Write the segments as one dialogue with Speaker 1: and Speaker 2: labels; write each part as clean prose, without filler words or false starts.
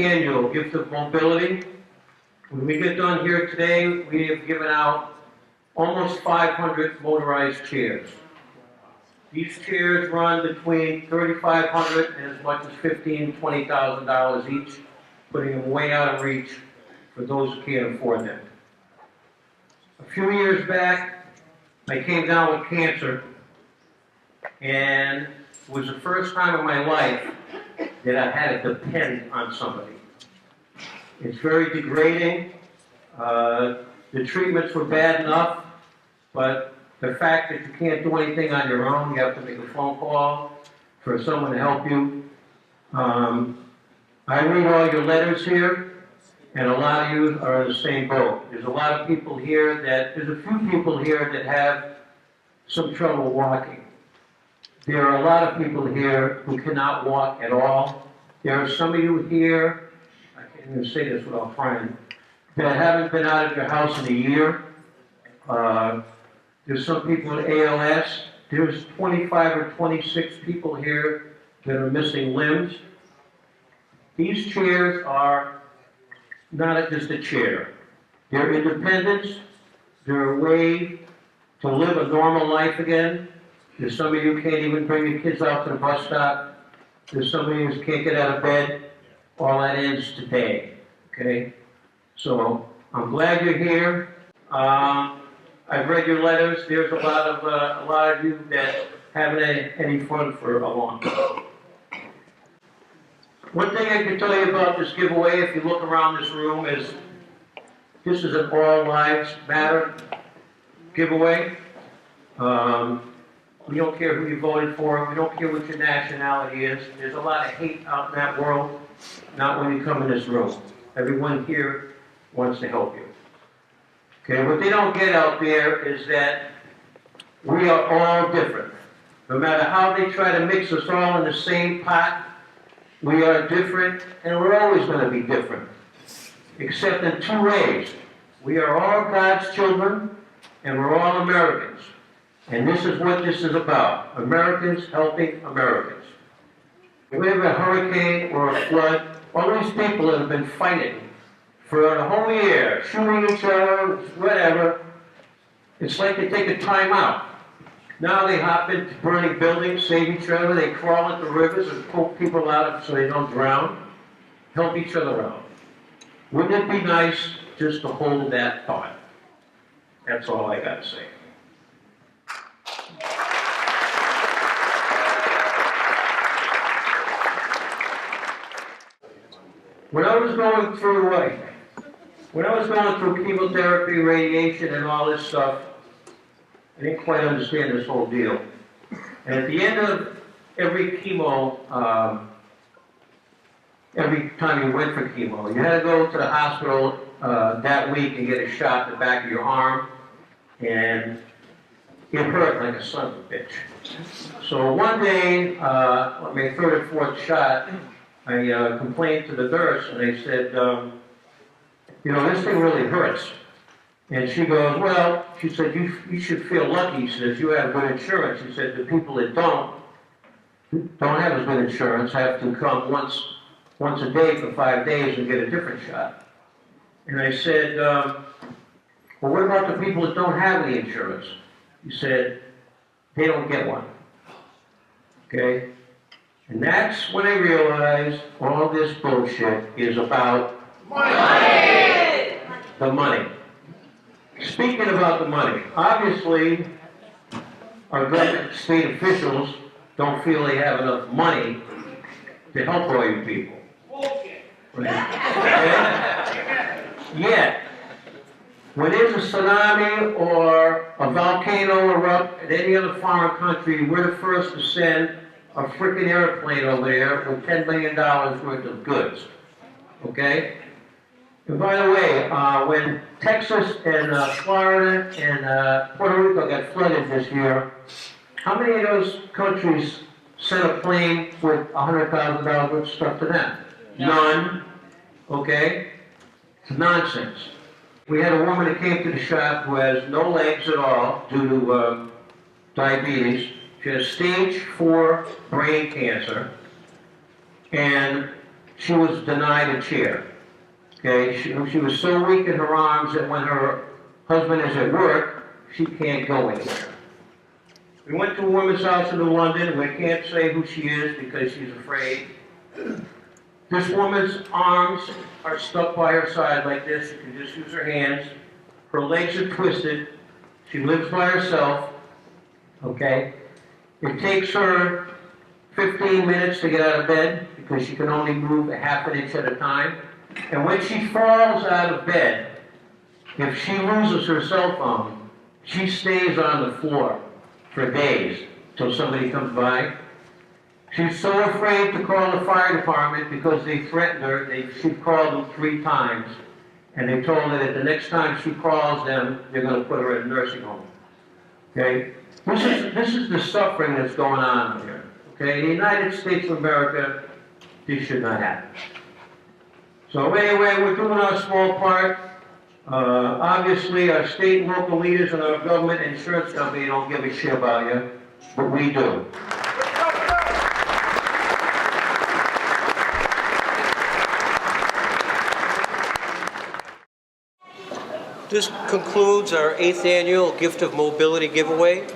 Speaker 1: annual gift of mobility. When we get done here today, we have given out almost 500 motorized chairs. These chairs run between $3,500 and as much as $15,000, $20,000 each, putting them way out of reach for those who can't afford them. A few years back, I came down with cancer, and it was the first time in my life that I had to depend on somebody. It's very degrading. The treatments were bad enough, but the fact that you can't do anything on your own, you have to make a phone call for someone to help you. I read all your letters here, and a lot of you are in the same boat. There's a few people here that have some trouble walking. There are a lot of people here who cannot walk at all. There are some of you here, I can't even say this without crying, that haven't been out of your house in a year. There's some people with ALS. There's 25 or 26 people here that are missing limbs. These chairs are not just a chair. They're independence. They're a way to live a normal life again. There's some of you who can't even bring your kids out to the bus stop. There's some of you who can't get out of bed. All that ends today, okay? So I'm glad you're here. I've read your letters. There's a lot of you that haven't had any fun for a long time. One thing I can tell you about this giveaway, if you look around this room, is this is an All Lives Matter giveaway. We don't care who you voted for. We don't care what your nationality is. There's a lot of hate out in that world. Not when you come in this room. Everyone here wants to help you. Okay, what they don't get out there is that we are all different. No matter how they try to mix us all in the same pot, we are different, and we're always going to be different. Except in two ways. We are all God's children, and we're all Americans. And this is what this is about. Americans helping Americans. If we have a hurricane or a flood, all these people that have been fighting for a whole year, shooting each other, whatever, it's like they take a time out. Now they hop into burning buildings, save each other, they crawl into rivers and pull people out so they don't drown, help each other out. Wouldn't it be nice just to hold that thought? That's all I got to say. When I was going through chemotherapy, radiation, and all this stuff, I didn't quite understand this whole deal. And at the end of every chemo, every time you went for chemo, you had to go to the hospital that week and get a shot in the back of your arm, and it hurt like a son of a bitch. So one day, my third or fourth shot, I complained to the nurse, and they said, this thing really hurts. And she goes, well, she said, you should feel lucky. She says, you have good insurance. She said, the people that don't have as good insurance have to come once a day for 5 days and get a different shot. And I said, well, what about the people that don't have any insurance? He said, they don't get one. Okay? And that's when I realized all this bullshit is about money. The money. Speaking about the money, obviously, our government state officials don't feel they have enough money to help all you people. Right? Yet, when there's a tsunami or a volcano erupt in any other foreign country, we're the first to send a freaking airplane over there with $10 million worth of goods. Okay? And by the way, when Texas and Florida and Puerto Rico got flooded this year, how many of those countries sent a plane with $100,000 worth of stuff to them? None. Okay? It's nonsense. We had a woman that came to the shop who has no legs at all due to diabetes. She has stage 4 brain cancer, and she was denied a chair. Okay, she was so weak in her arms that when her husband is at work, she can't go anywhere. We went to a woman's house in New London. We can't say who she is because she's afraid. This woman's arms are stuck by her side like this. She can just use her hands. Her legs are twisted. She lives by herself. Okay? It takes her 15 minutes to get out of bed because she can only move a half an inch at a time. And when she falls out of bed, if she loses her cell phone, she stays on the floor for days till somebody comes by. She's so afraid to call the fire department because they threatened her. She called them 3 times, and they told her that the next time she calls them, they're going to put her in a nursing home. Okay? This is the suffering that's going on here. Okay? In the United States of America, this should not happen. So anyway, we're doing our small part. Obviously, our state and local leaders and our government and insurance company don't give a shit about you, but we do. This concludes our 8th annual Gift of Mobility giveaway.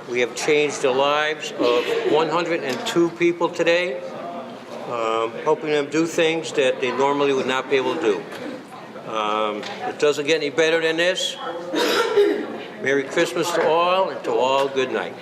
Speaker 1: We have changed the lives of 102 people today, helping them do things that they normally would not be able to do. It doesn't get any better than this. Merry Christmas to all, and to all, good night.